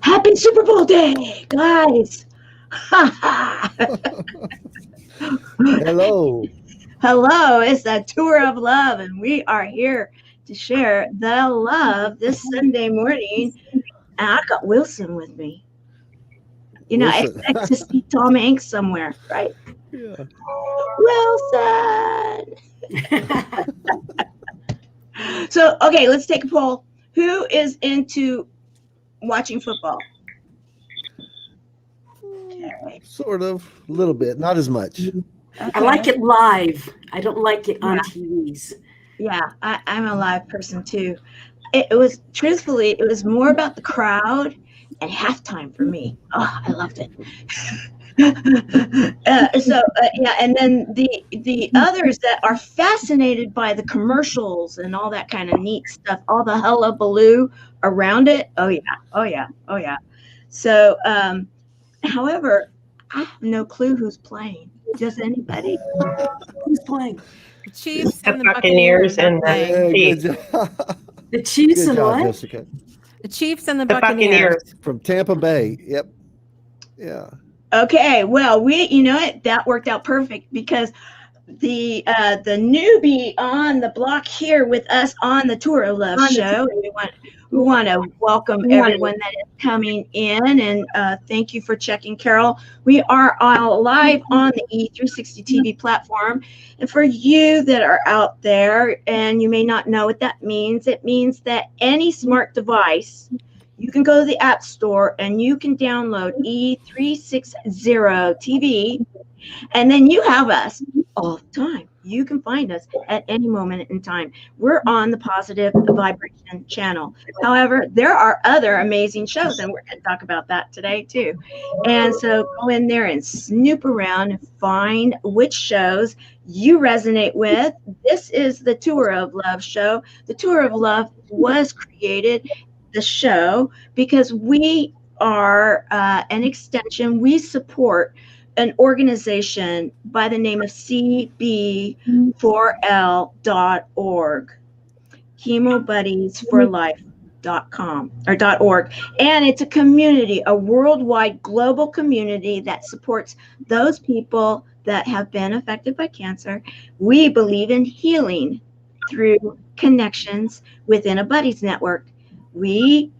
Happy Super Bowl day, guys. Hello. Hello, it's a tour of love, and we are here to share the love this Sunday morning. And I got Wilson with me. You know, I Wilson. expect to see Tom Hanks somewhere, right? Yeah. Wilson. So, okay, let's take a poll. Who is into watching football? Okay. Sort of. A little bit. Not as much. I like it live. I don't like it on Yeah. TVs. Yeah, I'm a live person too. It was truthfully, it was more about the crowd and halftime for me. Oh, I loved it. Yeah, and then the others that are fascinated by the commercials and all that kind of neat stuff, all the hullabaloo around it. Oh yeah. So, however, I have no clue who's playing. Does anybody? Who's playing? The Chiefs The and the Buccaneers Buccaneers are and the playing. Yeah, good Chiefs. job. The Chiefs Good and job, what? Jessica. The Chiefs and the The Buccaneers. Buccaneers. From Tampa Bay. Yep. Yeah. Okay, well, you know what? That worked out perfect because the newbie on the block here with us on the Tour of Love show. We want to welcome everyone that is coming in, and thank you for checking, Carol. We are all live on the E360 TV platform, and for you that are out there and you may not know what that means, it means that any smart device, you can go to the App Store and you can download E360 TV, and then you have us all the time. You can find us at any moment in time. We're on the Positive Vibration channel. However, there are other amazing shows, and we're going to talk about that today too. And so go in there and snoop around and find which shows you resonate with. This is the Tour of Love show. The Tour of Love was created, the show, because we are an extension. We support an organization by the name of CB4L.org, chemobuddiesforlife.com or .org. And it's a community, a worldwide global community that supports those people that have been affected by cancer. We believe in healing through connections within a buddies network. We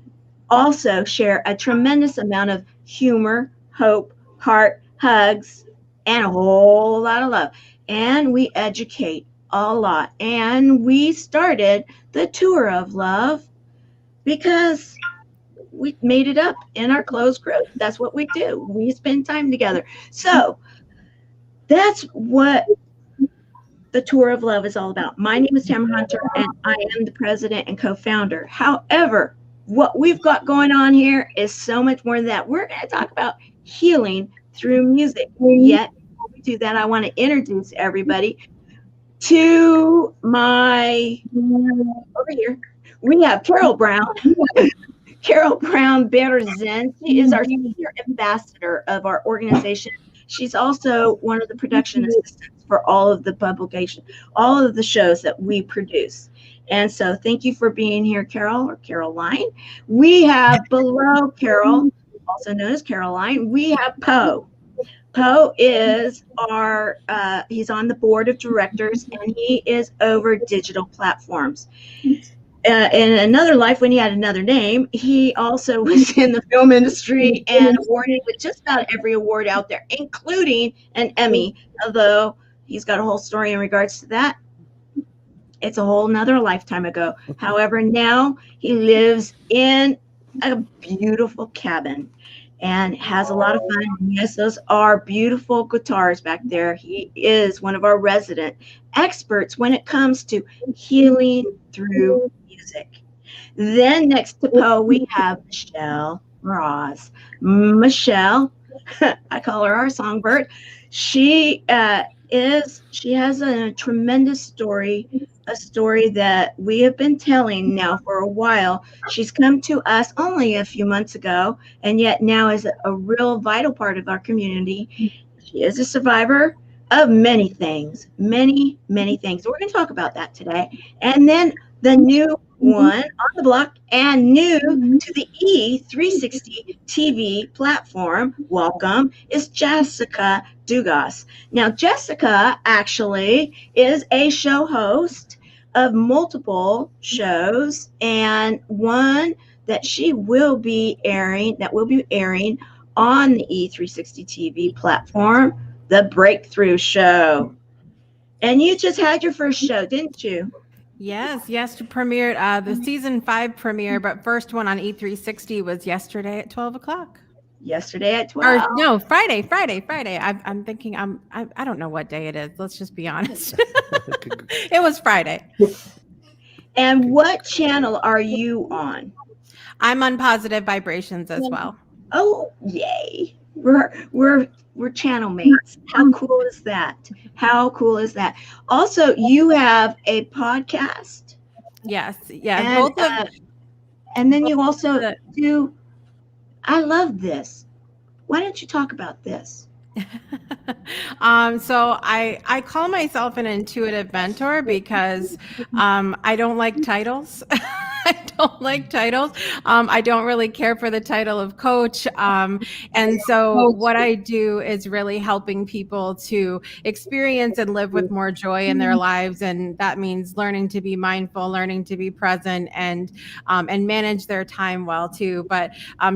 also share a tremendous amount of humor, hope, heart, hugs, and a whole lot of love. And we educate a lot. And we started the Tour of Love because we made it up in our closed group. That's what we do. We spend time together. So that's what the Tour of Love is all about. My name is Tamara Hunter, and I am the president and co-founder. However, what we've got going on here is so much more than that. We're going to talk about healing through music. Yet, before we do that, I want to introduce everybody to my, over here, we have Carol Brown. Carol Brown-Berzins. She is our senior ambassador of our organization. She's also one of the production assistants for all of the publication, all of the shows that we produce. And so thank you for being here, Carol, or Caroline. We have below Carol, also known as Caroline, we have Poe. Poe is our, he's on the board of directors, and he is over digital platforms. In another life, when he had another name, he also was in the film industry and awarded with just about every award out there, including an Emmy, although he's got a whole story in regards to that. It's a whole nother lifetime ago. However, now he lives in a beautiful cabin and has a lot of fun. Yes, those are beautiful guitars back there. He is one of our resident experts when it comes to healing through music. Then next to Poe, we have Michelle Mras. Michelle, I call her our songbird. She has a tremendous story, a story that we have been telling now for a while. She's come to us only a few months ago, and yet now is a real vital part of our community. She is a survivor of many things, many, many things. We're going to talk about that today. And then the new one on the block and new to the E360 TV platform. Welcome is Jessica Dugas. Now, Jessica actually is a show host of multiple shows, and one that will be airing on the E360 TV platform, The Breakthrough Show. And you just had your first show, didn't you? Yes, you premiered the season 5 premiere, but first one on E360 was yesterday at 12 o'clock. Yesterday at Or 12. no, Friday. I'm thinking I don't know what day it is. Let's just be honest. It was Friday. And what channel are you on? I'm on Positive Vibrations as well. Oh, yay. We're channel mates. How cool is that? Also, you have a podcast. Yes. And, Both of and then you also do, I love this. Why don't you talk about this? So I call myself an intuitive mentor because I don't like titles. I don't really care for the title of coach. And so what I do is really helping people to experience and live with more joy in their lives. And that means learning to be mindful, learning to be present, and manage their time well too. But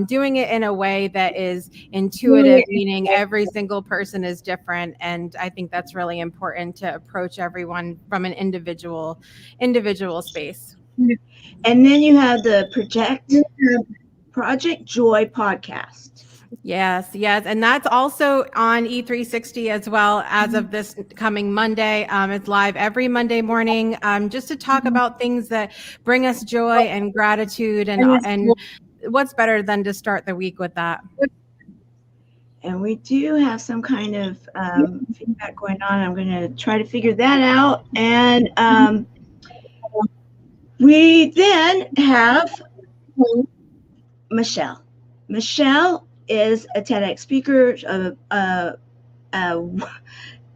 doing it in a way that is intuitive, meaning every single person is different. And I think that's really important to approach everyone from an individual space. And then you have the Project Joy podcast. Yes. And that's also on E360 as well as of this coming Monday. It's live every Monday morning, just to talk about things that bring us joy and gratitude. And what's better than to start the week with that? And we do have some kind of feedback going on. I'm going to try to figure that out. And we then have Michelle. Michelle is a TEDx speaker,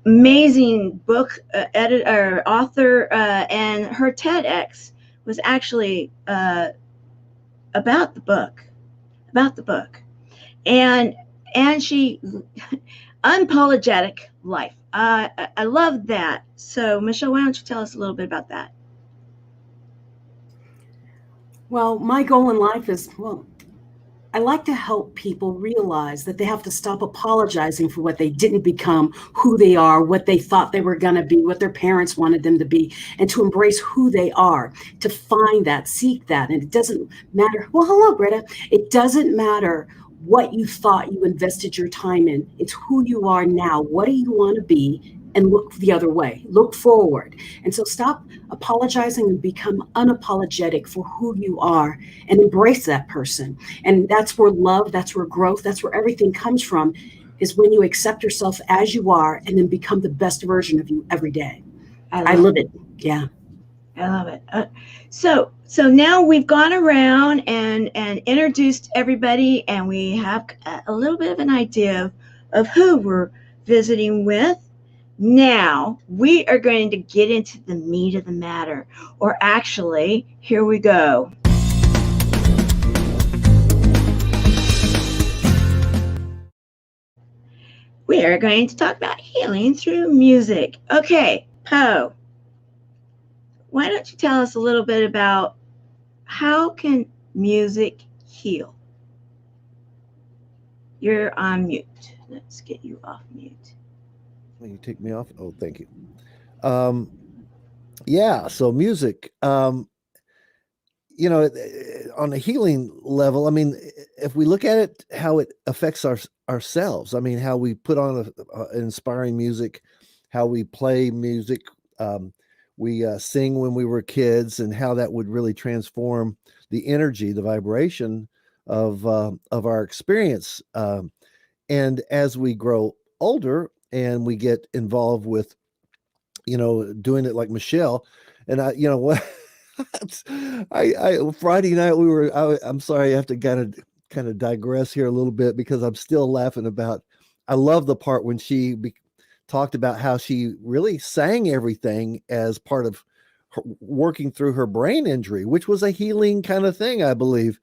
amazing book editor, author, and her TEDx was actually about the book, and she unapologetic life. I love that. So Michelle, why don't you tell us a little bit about that? Well, my goal in life is, I like to help people realize that they have to stop apologizing for what they didn't become, who they are, what they thought they were going to be, what their parents wanted them to be, and to embrace who they are, to find that, seek that. And it doesn't matter. Well, hello, Britta. It doesn't matter what you thought you invested your time in. It's who you are now. What do you want to be? And look the other way, look forward. And so stop apologizing and become unapologetic for who you are and embrace that person. And that's where love, that's where growth, that's where everything comes from, is when you accept yourself as you are and then become the best version of you every day. I live it. Yeah. I love it. So now we've gone around and introduced everybody, and we have a little bit of an idea of who we're visiting with. Now we are going to get into the meat of the matter, or actually, here we go. We are going to talk about healing through music. Okay, Poe, why don't you tell us a little bit about how can music heal? You're on mute. Let's get you off mute. You take me off. Oh, thank you. Yeah. So music, on a healing level, I mean, if we look at it, how it affects ourselves, I mean, how we put on inspiring music, how we play music, we sing when we were kids, and how that would really transform the energy, the vibration of our experience. And as we grow older, and we get involved with, doing it like Michelle, and I Friday night I'm sorry, I have to kind of digress here a little bit, because I'm still laughing about, I love the part when she talked about how she really sang everything as part of working through her brain injury, which was a healing kind of thing, I believe.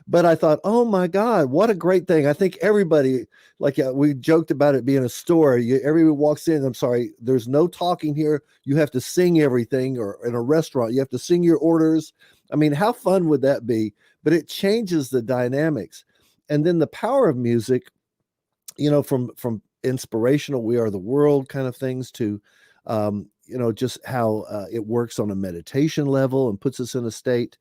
But I thought, oh my God, what a great thing. I think everybody, like we joked about it being a store. Everyone walks in, I'm sorry, there's no talking here. You have to sing everything, or in a restaurant, you have to sing your orders. I mean, how fun would that be? But it changes the dynamics. And then the power of music, from inspirational, we are the world kind of things to, just how it works on a meditation level and puts us in a state.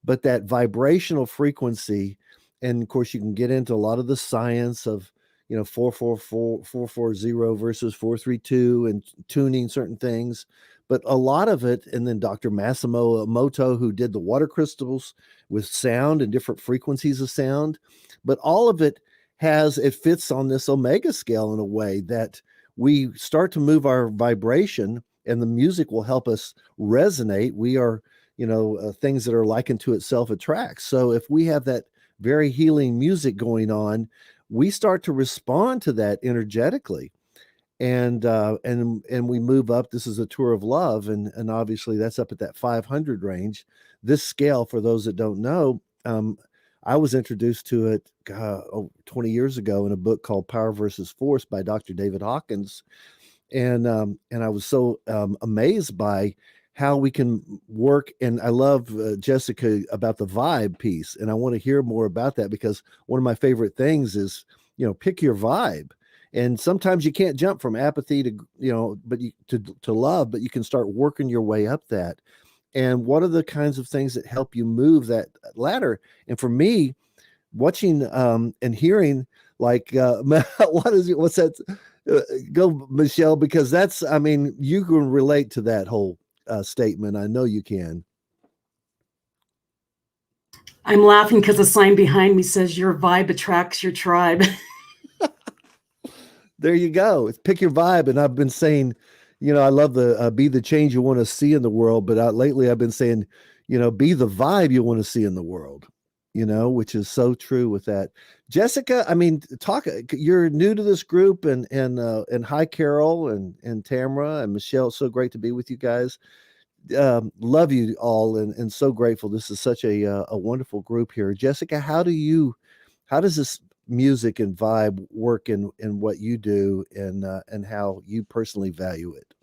But that vibrational frequency, and of course you can get into a lot of the science of 440 versus 432 and tuning certain things, but a lot of it. And then Dr. Massimo Emoto, who did the water crystals with sound and different frequencies of sound, but all of it fits on this omega scale in a way that we start to move our vibration, and the music will help us resonate. We are things that are likened to itself attracts. So if we have that very healing music going on, we start to respond to that energetically, and we move up. This is a tour of love, and obviously that's up at that 500 range. This scale, for those that don't know, I was introduced to it 20 years ago in a book called Power versus Force by Dr. David Hawkins, and I was so amazed by how we can work. And I love Jessica about the vibe piece. And I want to hear more about that, because one of my favorite things is, pick your vibe. And sometimes you can't jump from apathy to love, but you can start working your way up that. And what are the kinds of things that help you move that ladder? And for me, watching and hearing, like, what's that? Go, Michelle, because you can relate to that whole statement. I know you can. I'm laughing because the sign behind me says your vibe attracts your tribe. There you go. It's pick your vibe. And I've been saying, I love the be the change you want to see in the world. But lately I've been saying, be the vibe you want to see in the world, which is so true with that. Jessica, you're new to this group, and hi, Carol and Tamara and Michelle. So great to be with you guys. Love you all, and so grateful. This is such a wonderful group here. Jessica, how does this music and vibe work in what you do, and how you personally value it?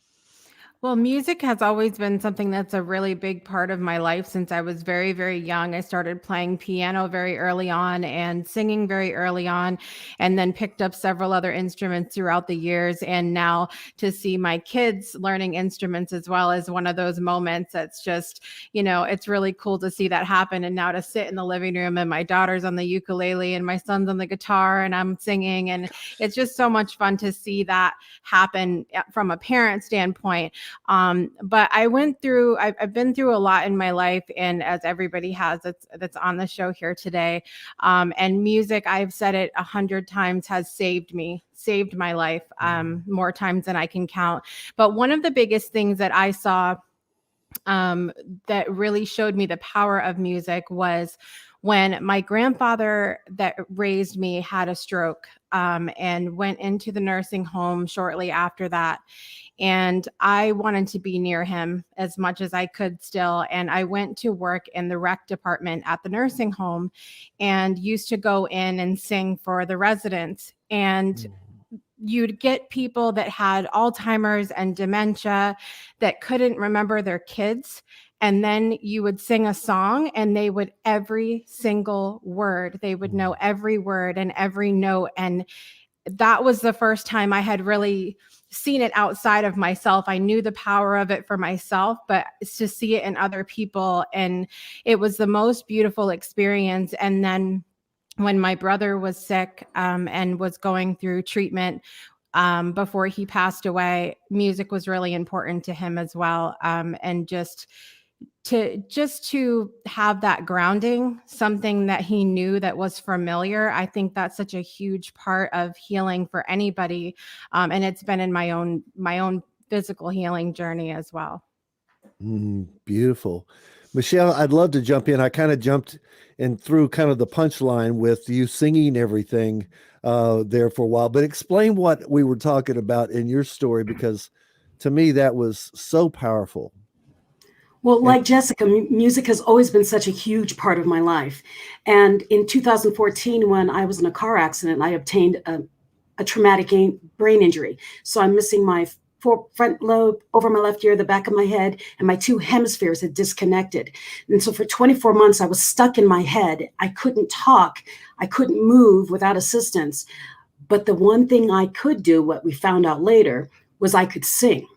Well, music has always been something that's a really big part of my life since I was very, very young. I started playing piano very early on and singing very early on, and then picked up several other instruments throughout the years. And now to see my kids learning instruments as well is one of those moments that's just, it's really cool to see that happen. And now to sit in the living room, and my daughter's on the ukulele and my son's on the guitar and I'm singing. And it's just so much fun to see that happen from a parent standpoint. But I've been through a lot in my life, and as everybody has that's on the show here today. And music, I've said it 100 times, has saved my life, more times than I can count. But one of the biggest things that I saw that really showed me the power of music was when my grandfather that raised me had a stroke, and went into the nursing home shortly after that. And I wanted to be near him as much as I could still. And I went to work in the rec department at the nursing home, and used to go in and sing for the residents. And you'd get people that had Alzheimer's and dementia that couldn't remember their kids. And then you would sing a song, and they would, every single word, they would know every word and every note. And that was the first time I had really seen it outside of myself. I knew the power of it for myself, but to see it in other people, and it was the most beautiful experience. And then when my brother was sick, and was going through treatment, before he passed away, music was really important to him as well. And just to have that grounding, something that he knew that was familiar. I think that's such a huge part of healing for anybody. And it's been in my own physical healing journey as well. Beautiful. Michelle, I'd love to jump in. I kind of jumped in through kind of the punchline with you singing everything there for a while, but explain what we were talking about in your story, because to me that was so powerful. Well, like Jessica, music has always been such a huge part of my life. And in 2014, when I was in a car accident, I obtained a traumatic brain injury. So I'm missing my front lobe over my left ear, the back of my head, and my two hemispheres had disconnected. And so for 24 months, I was stuck in my head. I couldn't talk. I couldn't move without assistance. But the one thing I could do, what we found out later, was I could sing.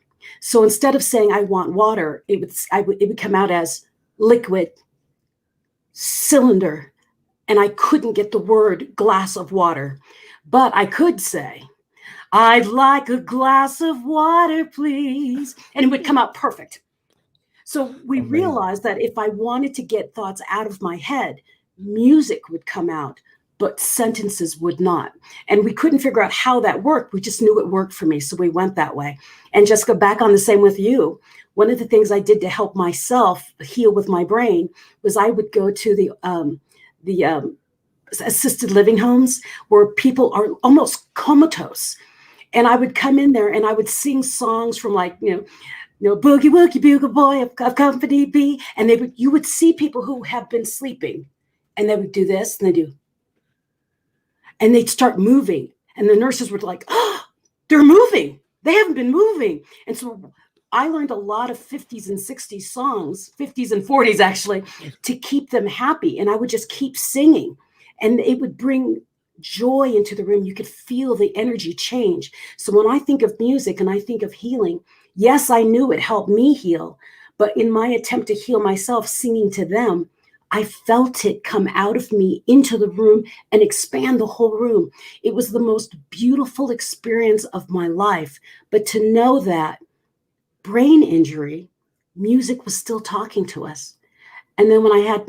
So instead of saying I want water, it would come out as liquid, cylinder, and I couldn't get the word glass of water. But I could say, I'd like a glass of water, please. And it would come out perfect. So we realized that if I wanted to get thoughts out of my head, music would come out, but sentences would not. And we couldn't figure out how that worked. We just knew it worked for me. So we went that way. And Jessica, back on the same with you. One of the things I did to help myself heal with my brain was I would go to the assisted living homes where people are almost comatose. And I would come in there and I would sing songs from like, Boogie Woogie Bugle Boy of Company B. And you would see people who have been sleeping and they would do this and and they'd start moving. And the nurses were like, oh, they're moving. They haven't been moving. And so I learned a lot of 50s and 60s songs, 50s and 40s actually, to keep them happy. And I would just keep singing. And it would bring joy into the room. You could feel the energy change. So when I think of music and I think of healing, yes, I knew it helped me heal. But in my attempt to heal myself, singing to them, I felt it come out of me into the room and expand the whole room. It was the most beautiful experience of my life. But to know that brain injury, music was still talking to us. And then when I had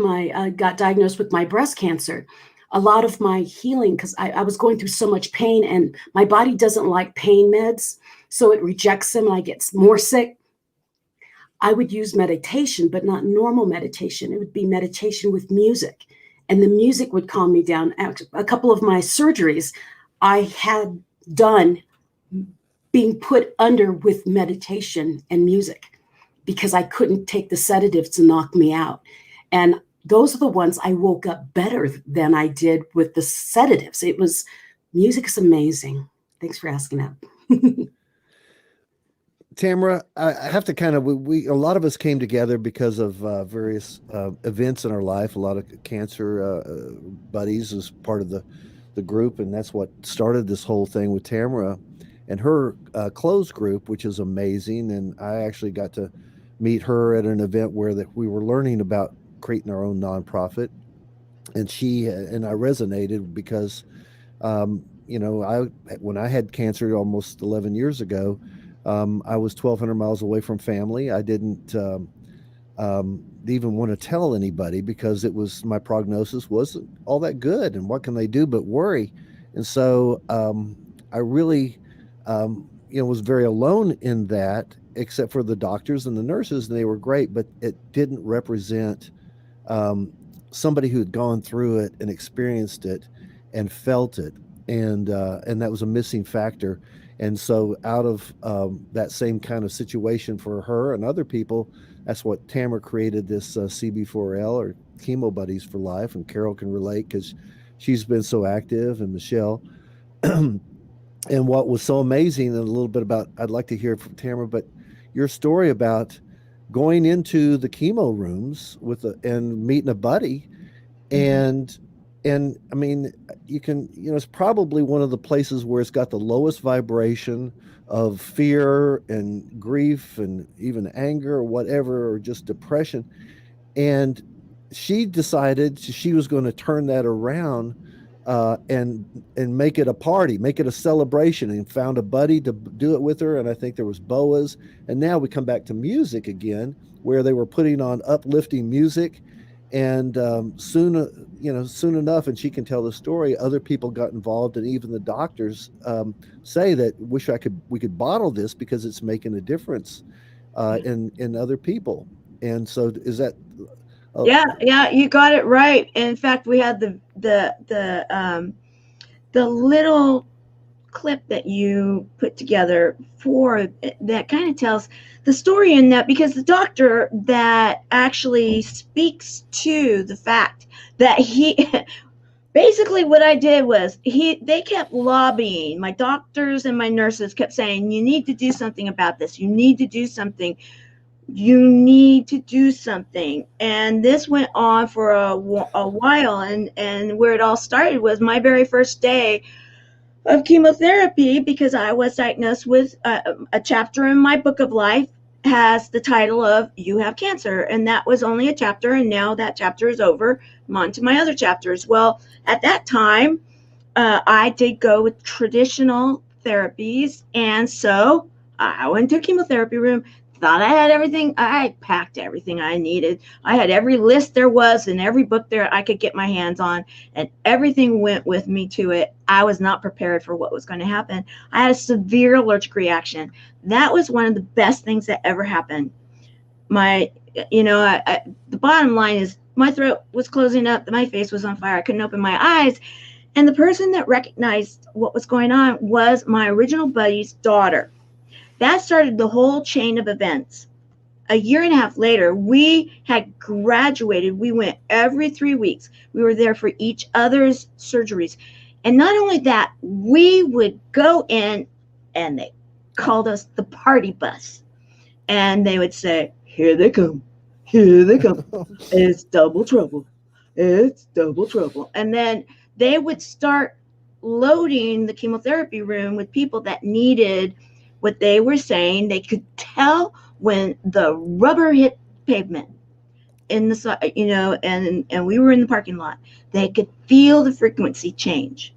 got diagnosed with my breast cancer, a lot of my healing, because I was going through so much pain and my body doesn't like pain meds, so it rejects them and I get more sick. I would use meditation, but not normal meditation. It would be meditation with music. And the music would calm me down. A couple of my surgeries I had done being put under with meditation and music because I couldn't take the sedatives to knock me out. And those are the ones I woke up better than I did with the sedatives. Music is amazing. Thanks for asking that. Tamara, I have to kind of, a lot of us came together because of various events in our life. A lot of cancer buddies as part of the group. And that's what started this whole thing with Tamara and her closed group, which is amazing. And I actually got to meet her at an event where we were learning about creating our own nonprofit. And she and I resonated because, when I had cancer almost 11 years ago, I was 1,200 miles away from family. I didn't even want to tell anybody because my prognosis wasn't all that good. And what can they do but worry? And so I really, was very alone in that, except for the doctors and the nurses, and they were great, but it didn't represent somebody who had gone through it and experienced it and felt it. And that was a missing factor. And so out of that same kind of situation for her and other people, that's what Tamara created this CB4L or Chemo Buddies for Life. And Carol can relate because she's been so active, and Michelle. And what was so amazing, and a little bit about, I'd like to hear from Tamara, but your story about going into the chemo rooms and meeting a buddy. And I mean, it's probably one of the places where it's got the lowest vibration of fear and grief and even anger or whatever, or just depression. And she decided she was going to turn that around and make it a party, make it a celebration, and found a buddy to do it with her. And I think there was Boas. And now we come back to music again, where they were putting on uplifting music. And soon enough, and she can tell the story, other people got involved, and even the doctors say that we could bottle this because it's making a difference in other people. And so is that? Yeah, you got it right. In fact, we had the little clip that you put together for that kind of tells the story in that, because the doctor that actually speaks to the fact that he basically what I did was they kept lobbying. My doctors and my nurses kept saying, you need to do something about this. You need to do something. You need to do something. And this went on for a while. And where it all started was my very first day of chemotherapy, because I was diagnosed with a chapter in my book of life has the title of You Have Cancer. And that was only a chapter. And now that chapter is over. I'm on to my other chapters. Well, at that time, I did go with traditional therapies. And so I went to a chemotherapy room, thought I had everything. I packed everything I needed. I had every list there was and every book there I could get my hands on, and everything went with me to it. I was not prepared for what was going to happen. I had a severe allergic reaction. That was one of the best things that ever happened. The bottom line is my throat was closing up. My face was on fire. I couldn't open my eyes. And the person that recognized what was going on was my original buddy's daughter. That started the whole chain of events. A year and a half later, we had graduated. We went every 3 weeks. We were there for each other's surgeries. And not only that, we would go in, and they called us the party bus. And they would say, here they come. Here they come. It's double trouble. It's double trouble. And then they would start loading the chemotherapy room with people that needed what they were saying. They could tell when the rubber hit pavement in the, and we were in the parking lot. They could feel the frequency change.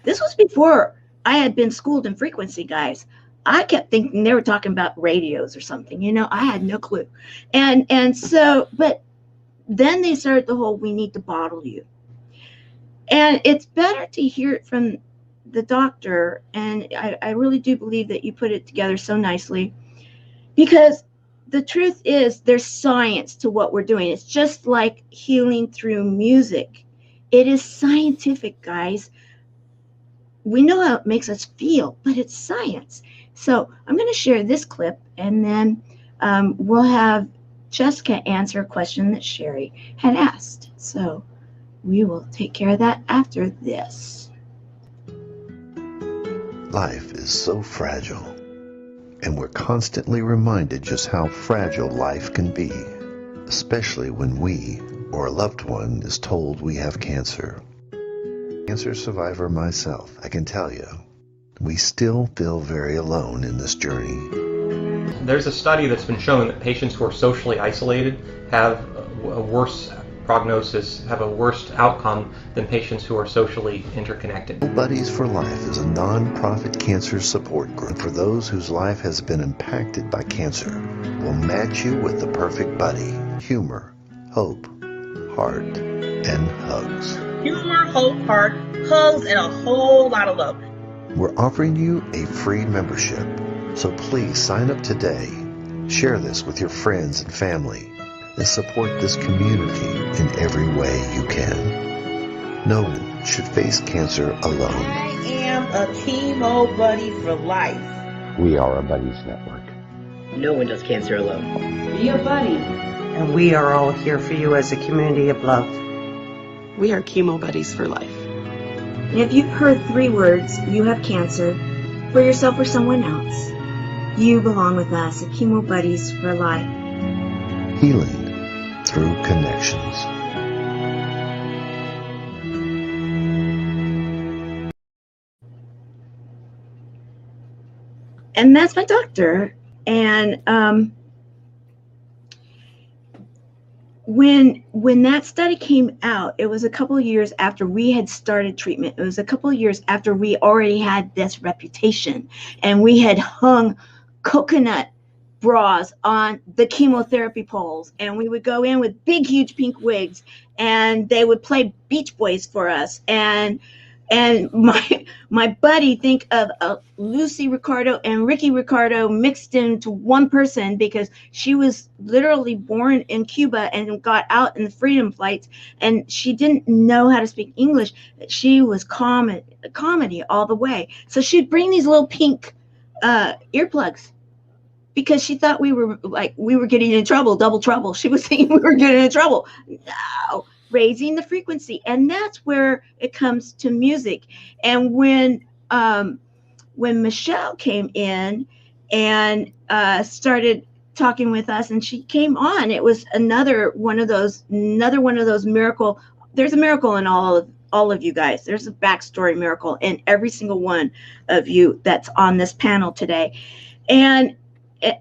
This was before I had been schooled in frequency, guys. I kept thinking they were talking about radios or something. I had no clue. And so, but then they started the whole, we need to bottle you. And it's better to hear it from the doctor. And I really do believe that you put it together so nicely, because the truth is there's science to what we're doing. It's just like healing through music. It is scientific, guys. We know how it makes us feel, but it's science. So I'm going to share this clip, and then we'll have Jessica answer a question that Sherry had asked. So we will take care of that after this. Life is so fragile, and we're constantly reminded just how fragile life can be, especially when we or a loved one is told we have cancer. Cancer survivor myself, I can tell you, we still feel very alone in this journey. There's a study that's been shown that patients who are socially isolated have a worse prognosis, have a worse outcome than patients who are socially interconnected. Buddies for Life is a non-profit cancer support group for those whose life has been impacted by cancer. We'll match you with the perfect buddy. Humor, hope, heart, and hugs. Humor, hope, heart, hugs, and a whole lot of love. We're offering you a free membership, so please sign up today. Share this with your friends and family, and support this community in every way you can. No one should face cancer alone. I am a chemo buddy for life. We are a buddies network. No one does cancer alone. Be a buddy. And we are all here for you as a community of love. We are chemo buddies for life. And if you've heard 3 words, you have cancer, for yourself or someone else, you belong with us at Chemo Buddies for Life. Healing through connections. And that's my doctor. And when that study came out, it was a couple of years after we had started treatment. It was a couple of years after we already had this reputation, and we had hung coconut bras on the chemotherapy poles, and we would go in with big, huge pink wigs, and they would play Beach Boys for us. And And my buddy, think of Lucy Ricardo and Ricky Ricardo mixed into one person, because she was literally born in Cuba and got out in the freedom flights, and she didn't know how to speak English. She was comedy all the way. So she'd bring these little pink earplugs, because she thought we were getting in trouble, double trouble. She was thinking we were getting in trouble. No, raising the frequency. And that's where it comes to music. And when Michelle came in and started talking with us, and she came on, it was another one of those miracle. There's a miracle in all of you guys. There's a backstory miracle in every single one of you that's on this panel today. And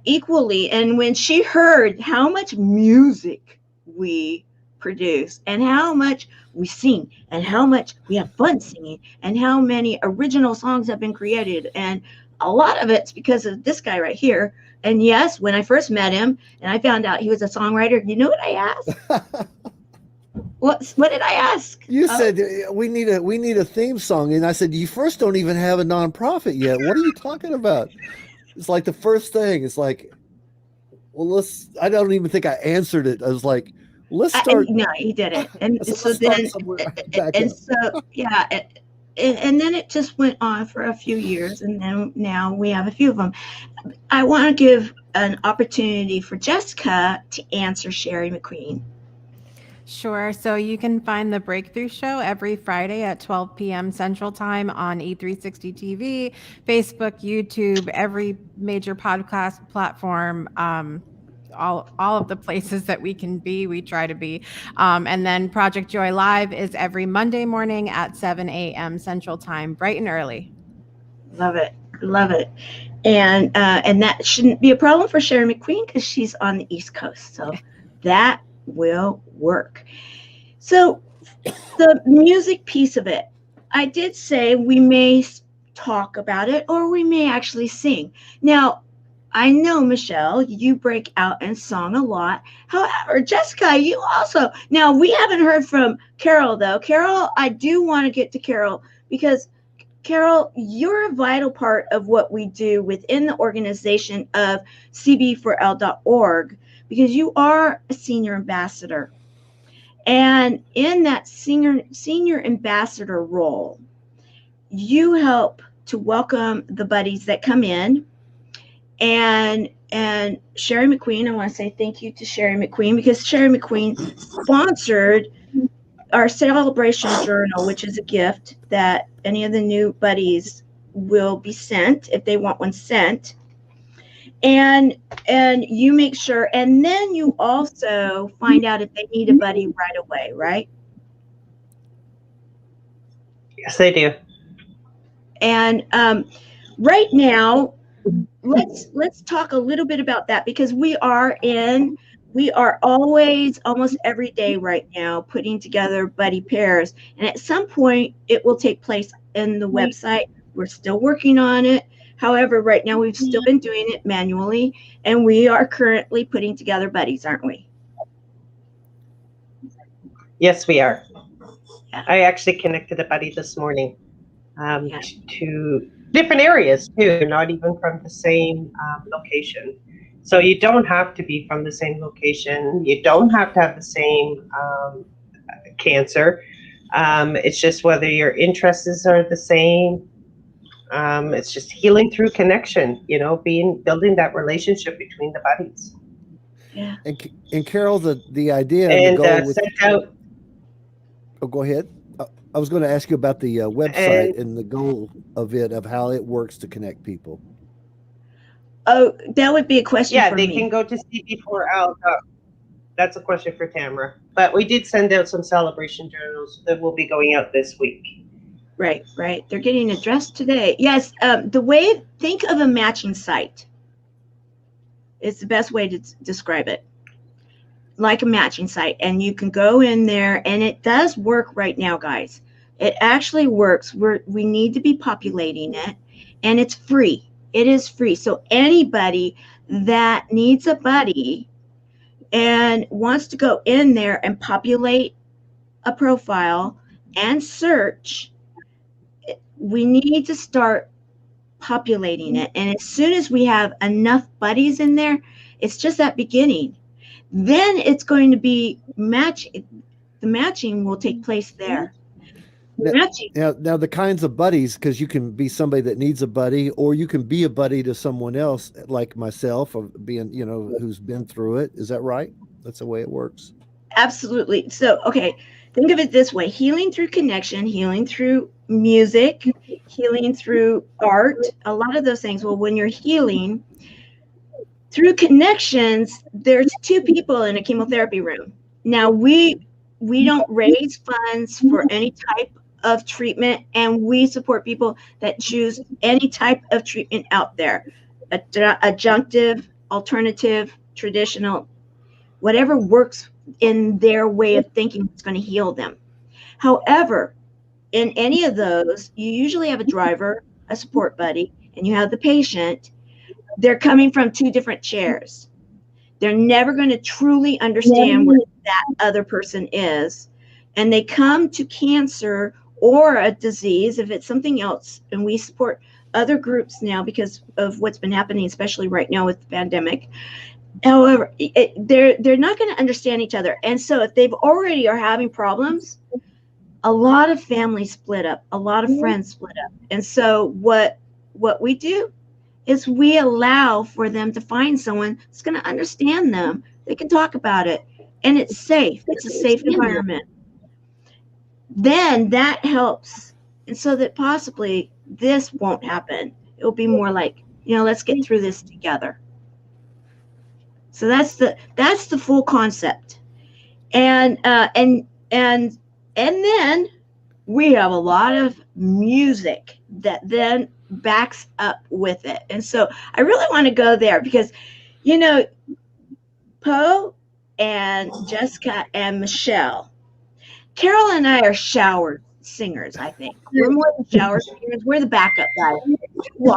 equally, and when she heard how much music we produce, and how much we sing, and how much we have fun singing, and how many original songs have been created, and a lot of it's because of this guy right here. And yes, when I first met him and I found out he was a songwriter, you know what I asked? What did I ask? You said we need a theme song, and I said, you first don't even have a nonprofit yet. What are you talking about? It's like the first thing. It's like, well, I don't even think I answered it. I was like, let's start. No, he did it. And so then, and then it just went on for a few years, and then now we have a few of them. I want to give an opportunity for Jessica to answer Sherry McQueen. Sure. So you can find the Breakthrough Show every Friday at 12 p.m. Central Time on E360 TV, Facebook, YouTube, every major podcast platform, all of the places that we can be, we try to be. And then Project Joy Live is every Monday morning at 7 a.m. Central Time, bright and early. Love it. Love it. And that shouldn't be a problem for Sherry McQueen, because she's on the East Coast. So that will work. So the music piece of it, I did say we may talk about it, or we may actually sing. Now, I know, Michelle, you break out and song a lot. However, Jessica, you also. Now, we haven't heard from Carol, though. Carol, I do want to get to Carol, because Carol, you're a vital part of what we do within the organization of cb4l.org, because you are a senior ambassador. And in that senior ambassador role, you help to welcome the buddies that come in. And Sherry McQueen, I want to say thank you to Sherry McQueen, because Sherry McQueen sponsored our celebration journal, which is a gift that any of the new buddies will be sent if they want one sent. And you make sure, and then you also find out if they need a buddy right away, right? Yes, they do. And right now, let's talk a little bit about that, because we are always, almost every day right now, putting together buddy pairs. And at some point, it will take place in the website. We're still working on it. However, right now we've still been doing it manually, and we are currently putting together buddies, aren't we? Yes, we are. Yeah. I actually connected a buddy this morning to different areas too, not even from the same location. So you don't have to be from the same location. You don't have to have the same cancer. It's just whether your interests are the same. It's just healing through connection, building that relationship between the buddies. Yeah. And Carol, the idea and the goal sent out. Oh, go ahead. I was going to ask you about the website and the goal of how it works to connect people. Oh, that would be a question for me. Yeah, they can go to cb4l. That's a question for Tamara. But we did send out some celebration journals that will be going out this week. Right. They're getting addressed today. Yes, think of a matching site. It's the best way to describe it. Like a matching site. And you can go in there, and it does work right now, guys. It actually works. We need to be populating it, and it's free. It is free. So anybody that needs a buddy and wants to go in there and populate a profile and search, we need to start populating it. And as soon as we have enough buddies in there, it's just that beginning. Then it's going to be the matching will take place there. Now the kinds of buddies, because you can be somebody that needs a buddy, or you can be a buddy to someone else like myself, or being, who's been through it. Is that right? That's the way it works. Absolutely. So, okay, think of it this way: healing through connection, healing through music, healing through art, a lot of those things. Well, when you're healing through connections, there's two people in a chemotherapy room. Now, we don't raise funds for any type of treatment, and we support people that choose any type of treatment out there, adjunctive, alternative, traditional, whatever works in their way of thinking is going to heal them. However, in any of those, you usually have a driver, a support buddy, and you have the patient. They're coming from two different chairs. They're never going to truly understand where that other person is. And they come to cancer or a disease if it's something else. And we support other groups now because of what's been happening, especially right now with the pandemic. However, they're not going to understand each other. And so if they've already are having problems, a lot of families split up, a lot of friends split up. And so what we do is we allow for them to find someone that's going to understand them. They can talk about it, and it's safe. It's a safe environment. Then that helps. And so that possibly this won't happen. It'll be more like, let's get through this together. So that's the full concept. And then we have a lot of music that then backs up with it. And so I really want to go there because, Poe and Jessica and Michelle, Carol and I are shower singers, I think. We're more than shower singers. We're the backup guys.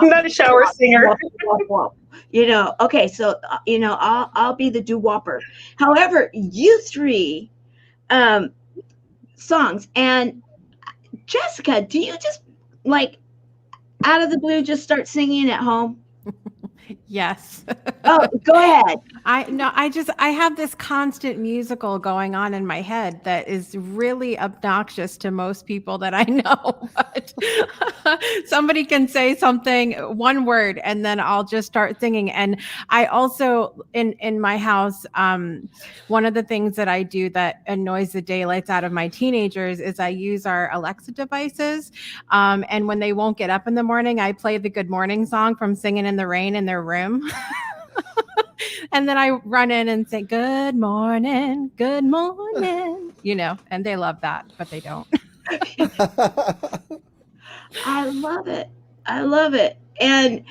I'm not a shower singer. Okay, so, I'll be the doo-wopper. However, you three songs, and Jessica, do you just out of the blue just start singing at home? Yes. Oh, go ahead. I have this constant musical going on in my head that is really obnoxious to most people that I know. But somebody can say something, one word, and then I'll just start singing. And I also, in my house, one of the things that I do that annoys the daylights out of my teenagers is I use our Alexa devices. And when they won't get up in the morning, I play the Good Morning song from Singing in the Rain in their room. And then I run in and say, good morning, and they love that, but they don't. I love it. And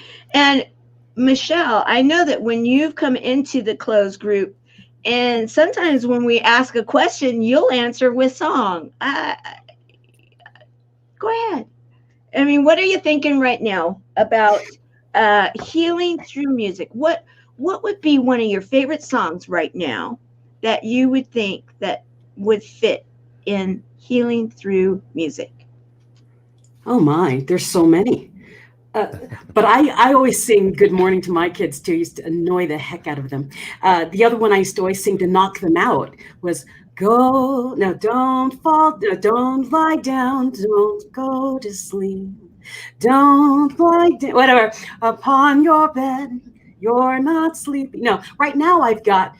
Michelle, I know that when you've come into the closed group, and sometimes when we ask a question, you'll answer with song. Go ahead. I mean, what are you thinking right now about healing through music? What would be one of your favorite songs right now that you would think that would fit in healing through music? Oh my, there's so many. But I always sing Good Morning to my kids too. I used to annoy the heck out of them. The other one I used to always sing to knock them out was go, now don't fall, don't lie down, don't go to sleep. Don't lie down, whatever, upon your bed, you're not sleeping. No, right now I've got,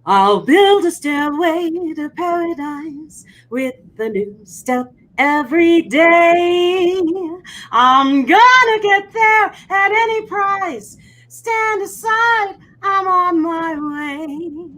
I'll build a stairway to paradise with a new step every day. I'm gonna get there at any price. Stand aside, I'm on my way.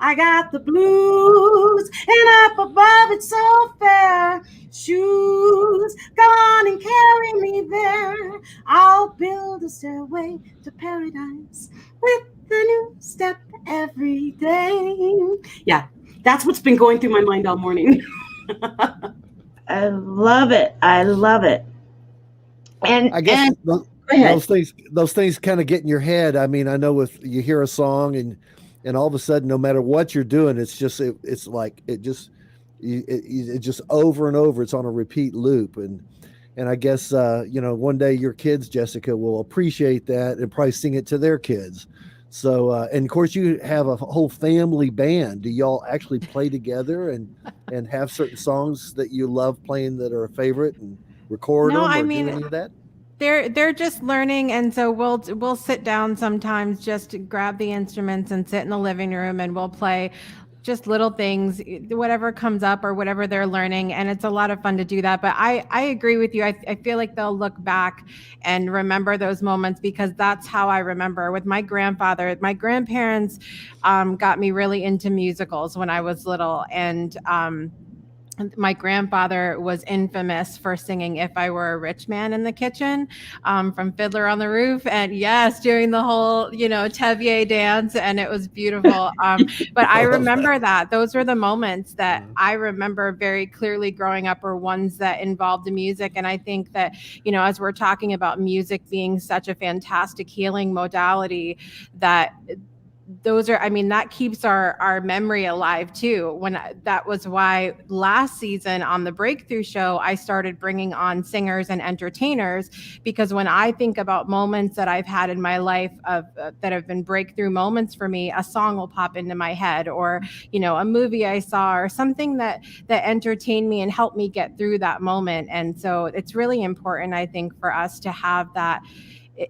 I got the blues, and up above it's so fair. Shoes, go on and carry me there. I'll build a stairway to paradise with a new step every day. Yeah, that's what's been going through my mind all morning. I love it. And I guess go ahead. those things kind of get in your head. I mean, I know if you hear a song and all of a sudden, no matter what you're doing, it's just over and over. It's on a repeat loop. And And I guess, one day your kids, Jessica, will appreciate that and probably sing it to their kids. So, and of course you have a whole family band. Do y'all actually play together and have certain songs that you love playing that are a favorite and record No, them I or do mean, any of that? they're just learning, and so we'll sit down sometimes just to grab the instruments and sit in the living room, and we'll play just little things, whatever comes up or whatever they're learning, and it's a lot of fun to do that. But I agree with you. I feel like they'll look back and remember those moments, because that's how I remember with my grandfather. My grandparents got me really into musicals when I was little, and my grandfather was infamous for singing "If I Were a Rich Man" in the kitchen, from Fiddler on the Roof, and yes, doing the whole Tevier dance, and it was beautiful. But I remember that those were the moments that I remember very clearly growing up, or ones that involved the music. And I think that as we're talking about music being such a fantastic healing modality, that that keeps our memory alive too. That was why last season on the Breakthrough Show, I started bringing on singers and entertainers, because when I think about moments that I've had in my life that have been breakthrough moments for me, a song will pop into my head, or a movie I saw, or something that entertained me and helped me get through that moment. And so it's really important, I think, for us to have that.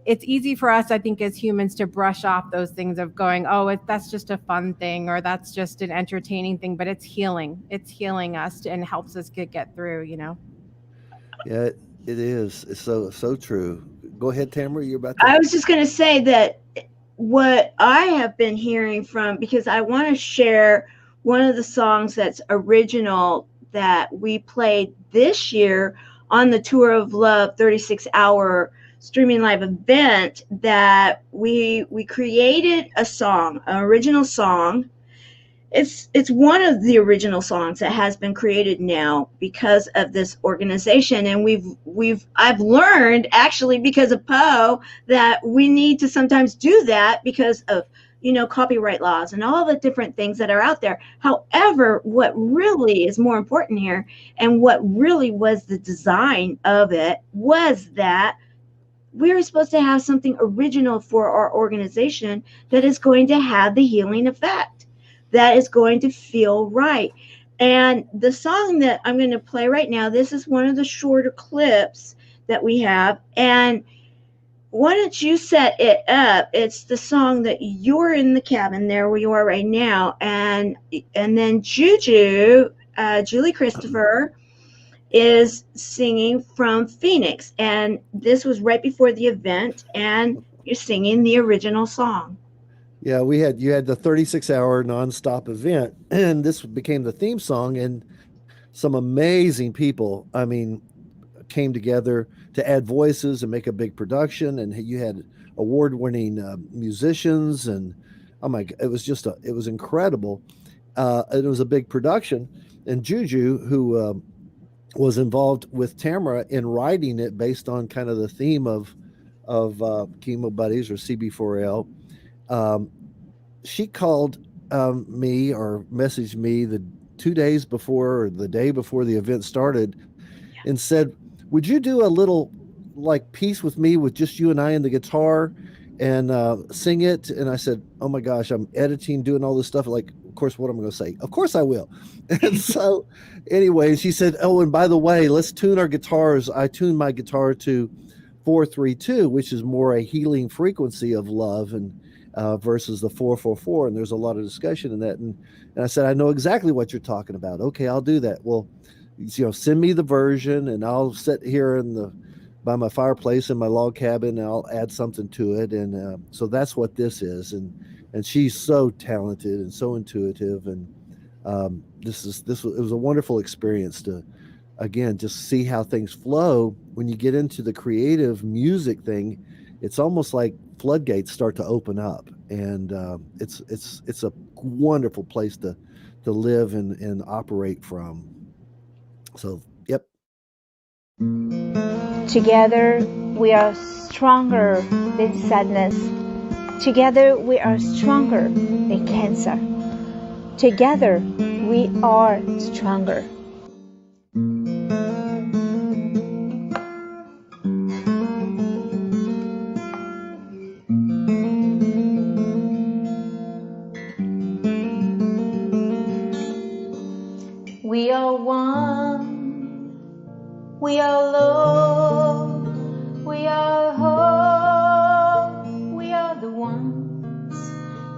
It's easy for us, I think, as humans, to brush off those things of going, oh, that's just a fun thing, or that's just an entertaining thing, but it's healing. It's healing us and helps us get through, Yeah, it is. It's so true. Go ahead, Tamara. You're about to. I was just going to say that what I have been hearing from, because I want to share one of the songs that's original that we played this year on the Tour of Love 36-hour streaming live event, that we created a song, an original song. It's one of the original songs that has been created now because of this organization. And I've learned, actually, because of Poe, that we need to sometimes do that because of copyright laws and all the different things that are out there. However, what really is more important here, and what really was the design of it, was that we're supposed to have something original for our organization that is going to have the healing effect, that is going to feel right. And the song that I'm going to play right now, this is one of the shorter clips that we have. And why don't you set it up? It's the song that you're in the cabin there where you are right now. And then Julie Christopher, is singing from Phoenix, and this was right before the event, and you're singing the original song. Yeah, you had the 36-hour nonstop event, and this became the theme song, and some amazing people, came together to add voices and make a big production, and you had award-winning musicians, and oh my God, it was incredible. It was a big production, and Juju, who was involved with Tamara in writing it based on kind of the theme of Chemo Buddies, or CB4L. She called me, or messaged me the 2 days before, or the day before the event started, and said, would you do a little piece with me with just you and I and the guitar, and sing it? And I said, oh my gosh, I'm editing, doing all this stuff. Of course, what am I going to say? Of course I will. And so anyway, she said, oh, and by the way, let's tune our guitars. I tuned my guitar to 432, which is more a healing frequency of love, and versus the 444. And there's a lot of discussion in that. And I said, I know exactly what you're talking about. Okay, I'll do that. Well, send me the version, and I'll sit here by my fireplace in my log cabin, and I'll add something to it. And so that's what this is. And she's so talented and so intuitive. And it was a wonderful experience to, again, just see how things flow. When you get into the creative music thing, it's almost like floodgates start to open up, and it's a wonderful place to live and operate from. So, yep. Together, we are stronger than sadness. Together, we are stronger than cancer. Together, we are stronger.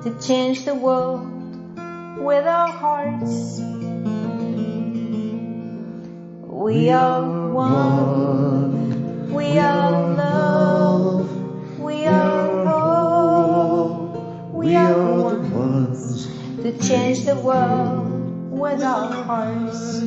to change the world with our hearts. We are one, we are love, we are hope, we are the ones to change the world with our hearts.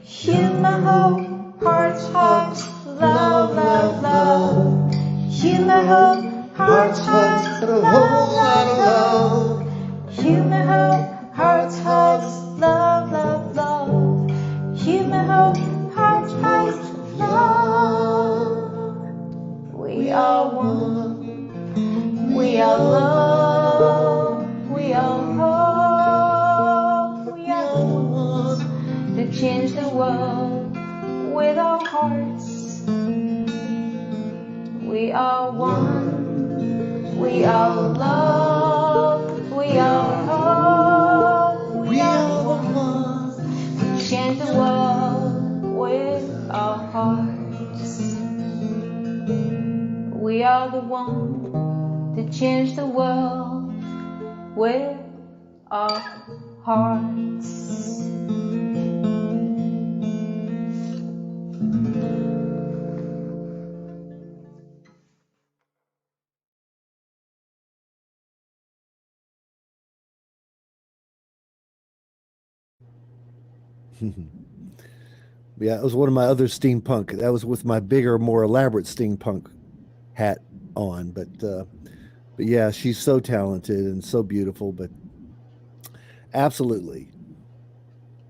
Human hope, hearts, hearts, love, love, love. Human hope, hearts, hearts, love, love, love. Human hope, hearts, hearts, love, love, love. Human hope, hearts, hearts, love. We are one, we are love, we are hope, we are the ones to change the world with our hearts. We are one, we are love, we are hope, we are the ones to change the world with our hearts. We are the ones to change the world with our hearts. Yeah, it was one of my other steampunk. That was with my bigger, more elaborate steampunk hat on. But yeah, she's so talented and so beautiful. But absolutely,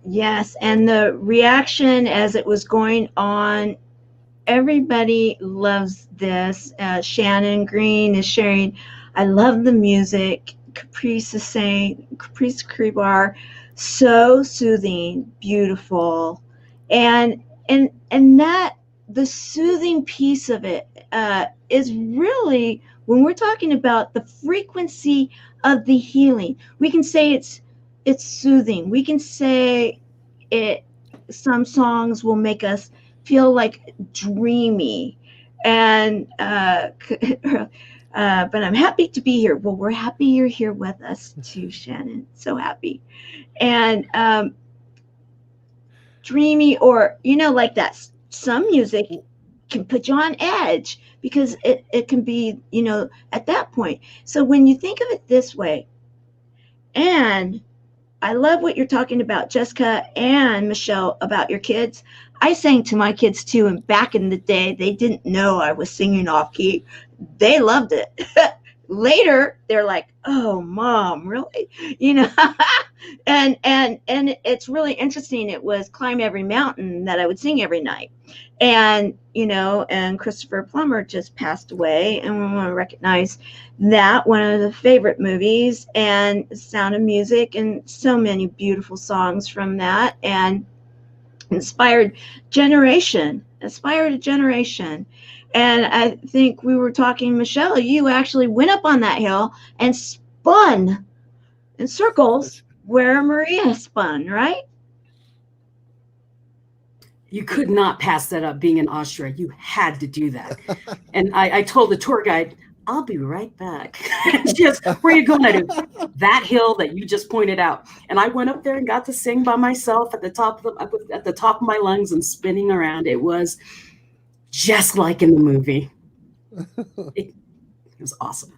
Yes, and the reaction as it was going on, everybody loves this. Shannon Green is sharing, I love the music. Caprice is saying, Caprice Crebar, so soothing, beautiful. And that, the soothing piece of it is really, when we're talking about the frequency of the healing, we can say it's soothing. We can say it, some songs will make us feel like dreamy, and but I'm happy to be here. Well, we're happy you're here with us too, Shannon. So happy. And dreamy, or like that, some music can put you on edge because it can be at that point. So when you think of it this way, and I love what you're talking about, Jessica and Michelle, about your kids. I sang to my kids too, and back in the day, they didn't know I was singing off key. They loved it. Later, they're like, "Oh, Mom, really?" and it's really interesting. It was "Climb Every Mountain" that I would sing every night, and and Christopher Plummer just passed away, and we want to recognize that, one of the favorite movies, and Sound of Music, and so many beautiful songs from that, and inspired a generation. And I think we were talking, Michelle, you actually went up on that hill and spun in circles where Maria spun, right? You could not pass that up being in Austria. You had to do that. And I told the tour guide, I'll be right back. Just, where are you going to do? That hill that you just pointed out. And I went up there and got to sing by myself at the top of my lungs and spinning around. It was just like in the movie. It was awesome.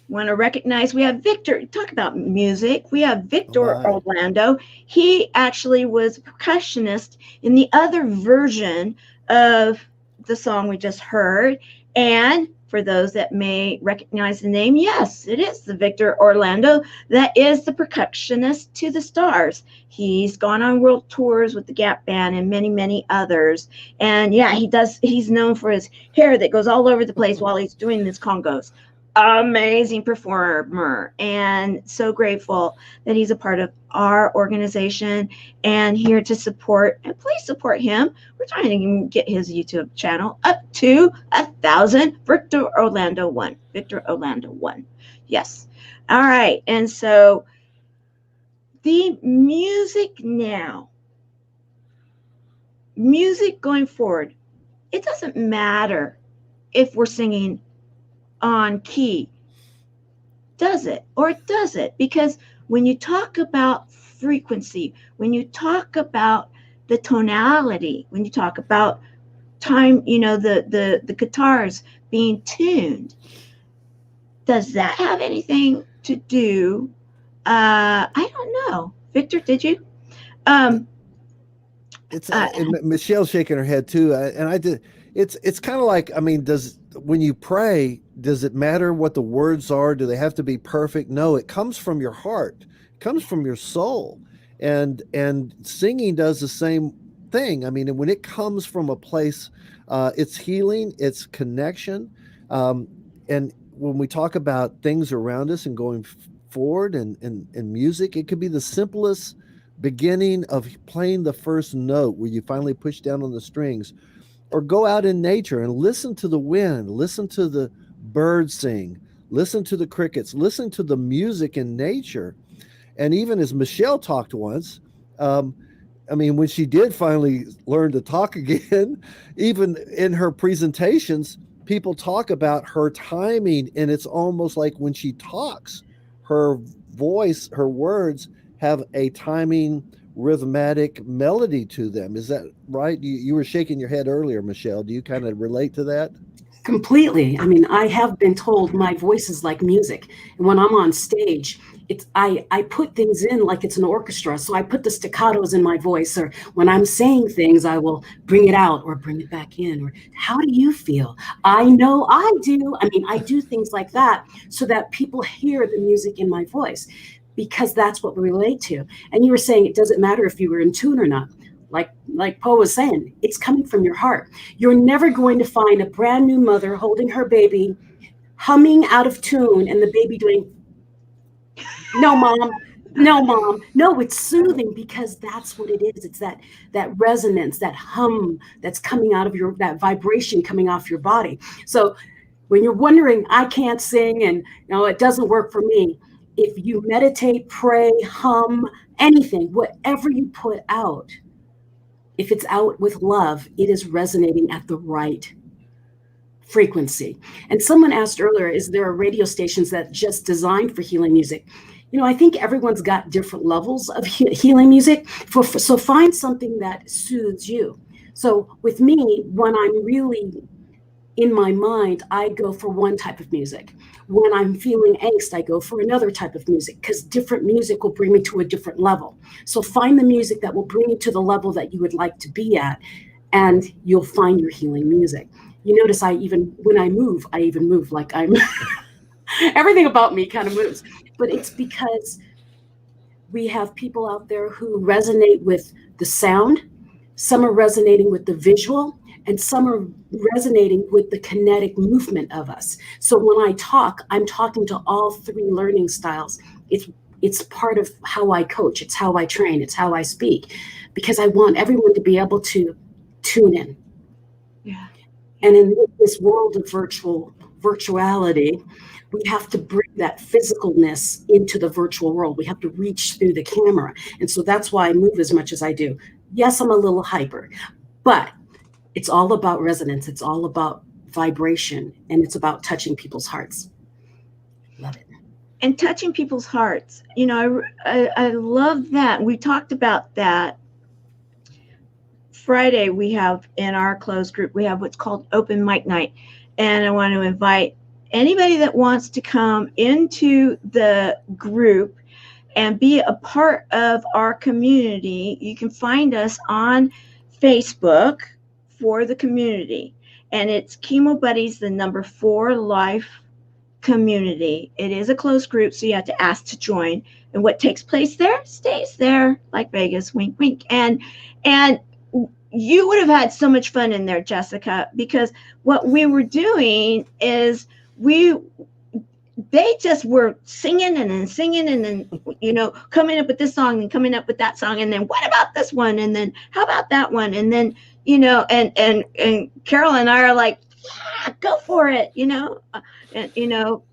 Want to recognize, we have Victor. Talk about music. We have Victor Orlando. He actually was a percussionist in the other version of the song we just heard. And for those that may recognize the name, yes, it is the Victor Orlando that is the percussionist to the Stars. He's gone on world tours with the Gap Band and many, many others. And yeah, he's known for his hair that goes all over the place while he's doing his congos. Amazing performer, and so grateful that he's a part of our organization and here to support. And please support him. We're trying to get his YouTube channel up to 1,000. Victor Orlando 1. Yes. All right. And so the music now, music going forward, it doesn't matter if we're singing on key. Does it or does it? Because when you talk about frequency, when you talk about the tonality, when you talk about time, the guitars being tuned, does that have anything to do? I don't know. Victor, did you? And Michelle's shaking her head too, and I did. It's kind of like, I mean, when you pray, does it matter what the words are? Do they have to be perfect? No, it comes from your heart, it comes from your soul, and singing does the same thing. I mean, when it comes from a place, it's healing, it's connection, and when we talk about things around us and going forward, and music, it could be the simplest beginning of playing the first note where you finally push down on the strings, or go out in nature and listen to the wind, listen to the birds sing, listen to the crickets, listen to the music in nature. And even as Michelle talked once, I mean, when she did finally learn to talk again, even in her presentations, people talk about her timing, and it's almost like when she talks, her voice, her words have a timing, rhythmic melody to them. Is that right? You were shaking your head earlier, Michelle. Do you kind of relate to that? Completely. I mean, I have been told my voice is like music. And when I'm on stage, I put things in like it's an orchestra. So I put the staccatos in my voice, or when I'm saying things, I will bring it out or bring it back in. Or how do you feel? I know I do. I mean, I do things like that so that people hear the music in my voice, because that's what we relate to. And you were saying it doesn't matter if you were in tune or not. Like Poe was saying, it's coming from your heart. You're never going to find a brand new mother holding her baby, humming out of tune, and the baby doing, no, mom, no, mom. No, it's soothing, because that's what it is. It's that resonance, that hum that's coming out of that vibration coming off your body. So when you're wondering, I can't sing and it doesn't work for me, if you meditate, pray, hum, anything, whatever you put out, if it's out with love, it is resonating at the right frequency. And someone asked earlier, is there radio stations that just designed for healing music? I think everyone's got different levels of healing music. So find something that soothes you. So with me, when I'm really in my mind, I go for one type of music. When I'm feeling angst, I go for another type of music, because different music will bring me to a different level. So find the music that will bring you to the level that you would like to be at, and you'll find your healing music. You notice when I move, I even move like I'm, everything about me kind of moves. But it's because we have people out there who resonate with the sound. Some are resonating with the visual, and some are resonating with the kinetic movement of us. So when I talk, I'm talking to all three learning styles. It's part of how I coach. It's how I train. It's how I speak, because I want everyone to be able to tune in. Yeah. And in this world of virtuality, we have to bring that physicalness into the virtual world. We have to reach through the camera. And so that's why I move as much as I do. Yes, I'm a little hyper, but it's all about resonance. It's all about vibration, and it's about touching people's hearts. Love it. And touching people's hearts. I love that. We talked about that. Friday, we have in our closed group, we have what's called open mic night. And I want to invite anybody that wants to come into the group and be a part of our community. You can find us on Facebook for the community, and it's Chemo Buddies, the number 4 Life community. It is a closed group, so you have to ask to join, and what takes place there stays there, like Vegas, wink wink. And you would have had so much fun in there, Jessica, because what we were doing is they just were singing and then coming up with this song and coming up with that song, and then what about this one, and then how about that one, and then and Carol and I are like, yeah, go for it,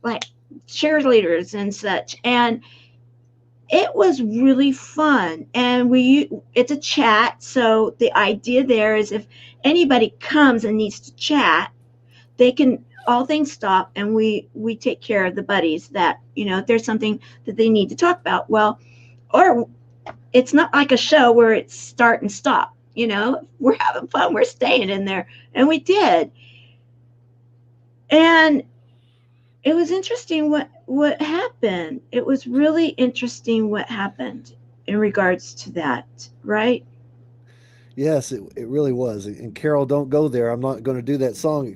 like cheerleaders and such. And it was really fun. And it's a chat. So the idea there is if anybody comes and needs to chat, they can all things stop, and we take care of the buddies that, if there's something that they need to talk about. Well, or it's not like a show where it's start and stop. We're having fun, we're staying in there, and we did. And it was interesting what happened. It was really interesting what happened in regards to that, right? Yes, it really was. And Carol, don't go there. I'm not going to do that song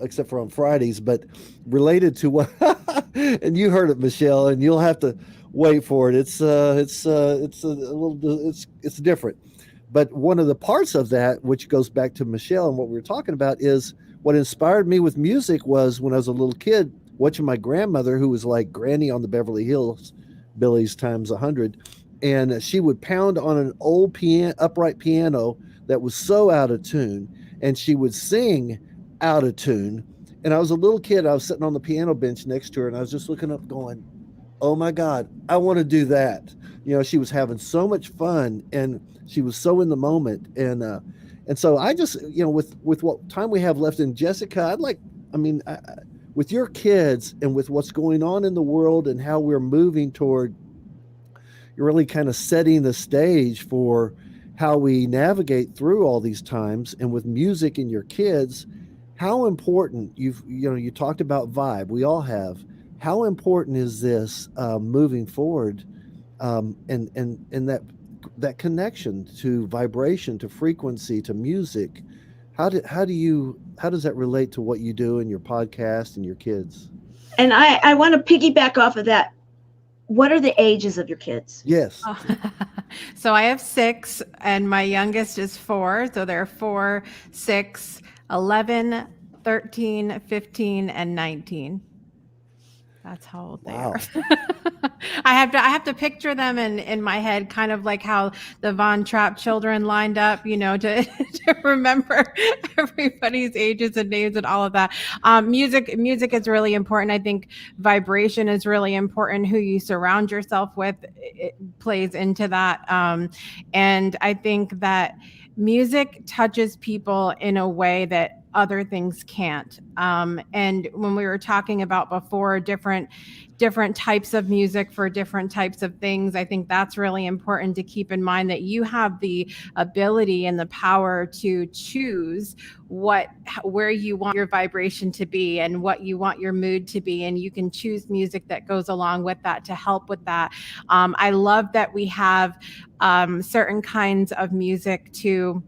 except for on Fridays, but related to what, and you heard it, Michelle, and you'll have to wait for it. It's different. But one of the parts of that, which goes back to Michelle and what we were talking about, is what inspired me with music was when I was a little kid, watching my grandmother, who was like Granny on the Beverly Hills, Billy's times 100. And she would pound on an old upright piano that was so out of tune, and she would sing out of tune. And I was a little kid. I was sitting on the piano bench next to her, and I was just looking up going, oh my God, I want to do that. She was having so much fun, and she was so in the moment. And so I just, with what time we have left, in Jessica, with your kids and with what's going on in the world and how we're moving toward, you're really kind of setting the stage for how we navigate through all these times. And with music and your kids, how important you talked about vibe. We all have. How important is this moving forward, and that connection to vibration, to frequency, to music? How does that relate to what you do in your podcast and your kids? And I want to piggyback off of that. What are the ages of your kids? Yes. So I have 6, and my youngest is 4. So they're 4, 6, 11, 13, 15, and 19. That's how old they are. I have to picture them in my head, kind of like how the Von Trapp children lined up, to remember everybody's ages and names and all of that. Music is really important. I think vibration is really important. Who you surround yourself with, it plays into that. And I think that music touches people in a way that other things can't. And when we were talking about before, different types of music for different types of things, I think that's really important to keep in mind, that you have the ability and the power to choose where you want your vibration to be and what you want your mood to be. And you can choose music that goes along with that to help with that. I love that we have certain kinds of music to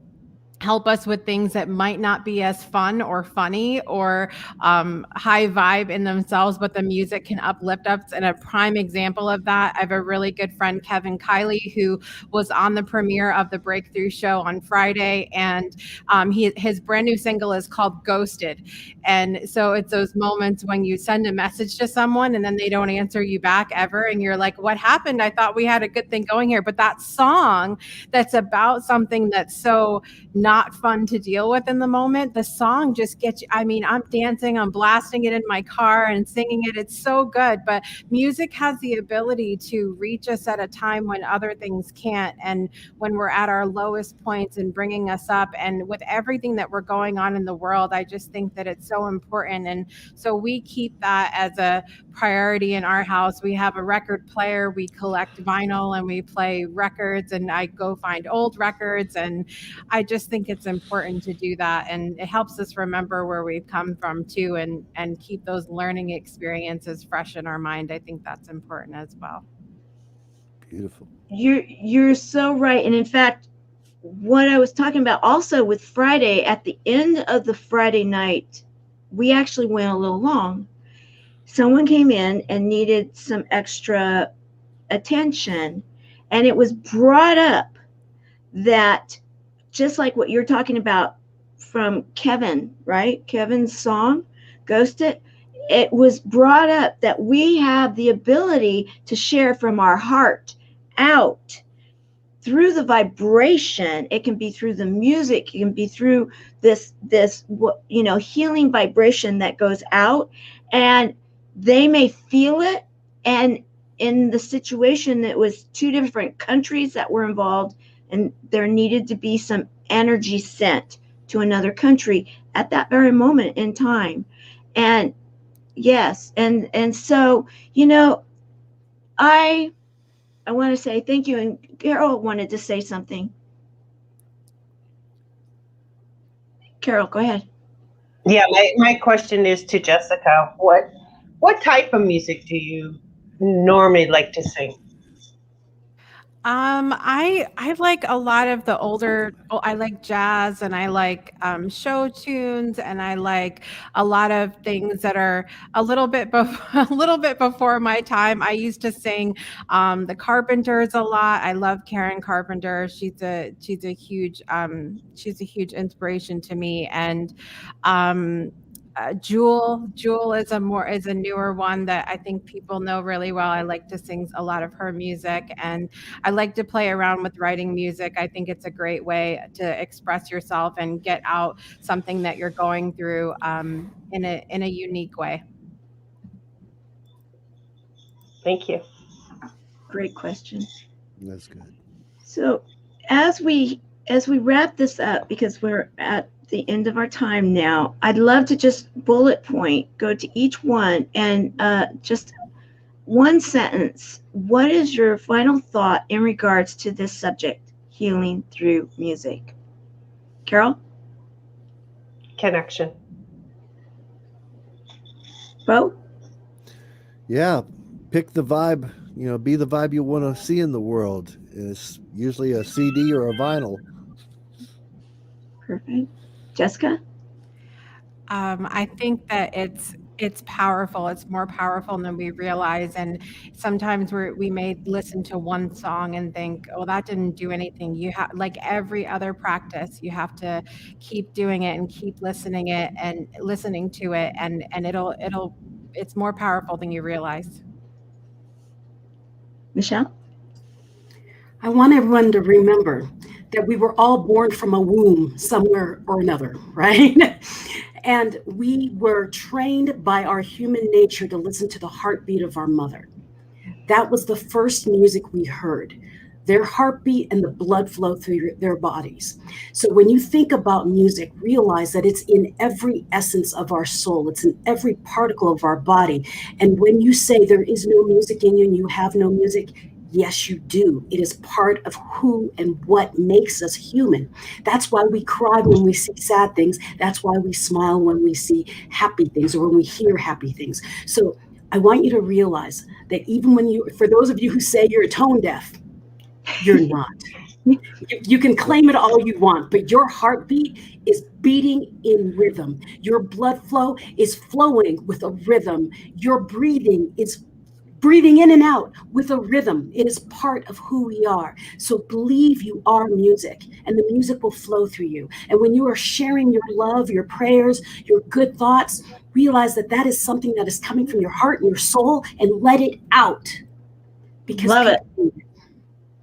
help us with things that might not be as fun or funny or high vibe in themselves, but the music can uplift us. And a prime example of that, I have a really good friend, Kevin Kiley, who was on the premiere of the Breakthrough Show on Friday. And his brand new single is called Ghosted. And so it's those moments when you send a message to someone and then they don't answer you back ever. And you're like, what happened? I thought we had a good thing going here. But that song that's about something that's so not fun to deal with in the moment, the song just gets you. I'm dancing, I'm blasting it in my car and singing it. It's so good. But music has the ability to reach us at a time when other things can't, and when we're at our lowest points, and bringing us up. And with everything that we're going on in the world, I just think that it's so important. And so we keep that as a priority in our house. We have a record player, we collect vinyl, and we play records, and I go find old records. And I just think it's important to do that, and it helps us remember where we've come from too, and keep those learning experiences fresh in our mind. I think that's important as well. Beautiful. You're so right. And in fact, what I was talking about also with Friday, at the end of the Friday night, we actually went a little long. Someone came in and needed some extra attention, and it was brought up that, just like what you're talking about from Kevin, right? Kevin's song, Ghosted. It was brought up that we have the ability to share from our heart out through the vibration. It can be through the music. It can be through this healing vibration that goes out, and they may feel it. And in the situation, it was 2 different countries that were involved, and there needed to be some energy sent to another country at that very moment in time. And yes, and so, you know, I want to say thank you. And Carol wanted to say something. Carol, go ahead. Yeah, my question is to Jessica. What type of music do you normally like to sing? I like a lot of the older. I like jazz, and I like show tunes, and I like a lot of things that are a little bit a little bit before my time. I used to sing the Carpenters a lot. I love Karen Carpenter. She's a huge inspiration to me, and Jewel is a newer one that I think people know really well. I like to sing a lot of her music, and I like to play around with writing music. I think it's a great way to express yourself and get out something that you're going through in a unique way. Thank you. Great question. That's good. So as we wrap this up, because we're at the end of our time now, I'd love to just bullet point, go to each one, and just one sentence. What is your final thought in regards to this subject, healing through music? Carol? Connection. Bo? Yeah, pick the vibe, you know, be the vibe you want to see in the world. It's usually a CD or a vinyl. Perfect. Jessica? I think that it's powerful. It's more powerful than we realize. And sometimes we may listen to one song and think, oh, that didn't do anything. You have, like every other practice, you have to keep doing it and keep listening to it. And it's more powerful than you realize. Michelle? I want everyone to remember that we were all born from a womb somewhere or another, right? And we were trained by our human nature to listen to the heartbeat of our mother. That was the first music we heard, their heartbeat and the blood flow through their bodies. So when you think about music, realize that it's in every essence of our soul. It's in every particle of our body. And when you say there is no music in you and you have no music, yes, you do. It is part of who and what makes us human. That's why we cry when we see sad things. That's why we smile when we see happy things or when we hear happy things. So I want you to realize that even when for those of you who say you're tone deaf, you're not. You can claim it all you want, but your heartbeat is beating in rhythm. Your blood flow is flowing with a rhythm. Your breathing is breathing in and out with a rhythm. It is part of who we are. So believe you are music, and the music will flow through you. And when you are sharing your love, your prayers, your good thoughts, realize that that is something that is coming from your heart and your soul, and let it out. Because love it.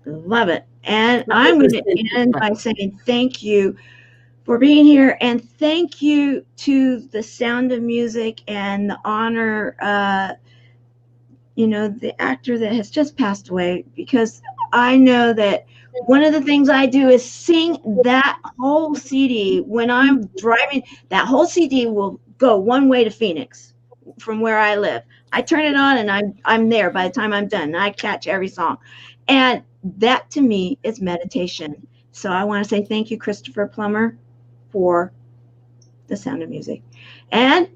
Love it. And I'm going to end by saying thank you for being here, and thank you to the Sound of Music and the honor the actor that has just passed away, because I know that one of the things I do is sing that whole CD when I'm driving. That whole CD will go one way to Phoenix from where I live. I turn it on and I'm there by the time I'm done, and I catch every song. And that to me is meditation. So I want to say thank you, Christopher Plummer, for the Sound of Music. And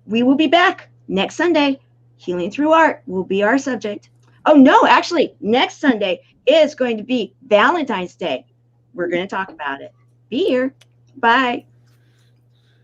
we will be back next Sunday. Healing through art will be our subject. Oh, no, actually, next Sunday is going to be Valentine's Day. We're going to talk about it. Be here. Bye.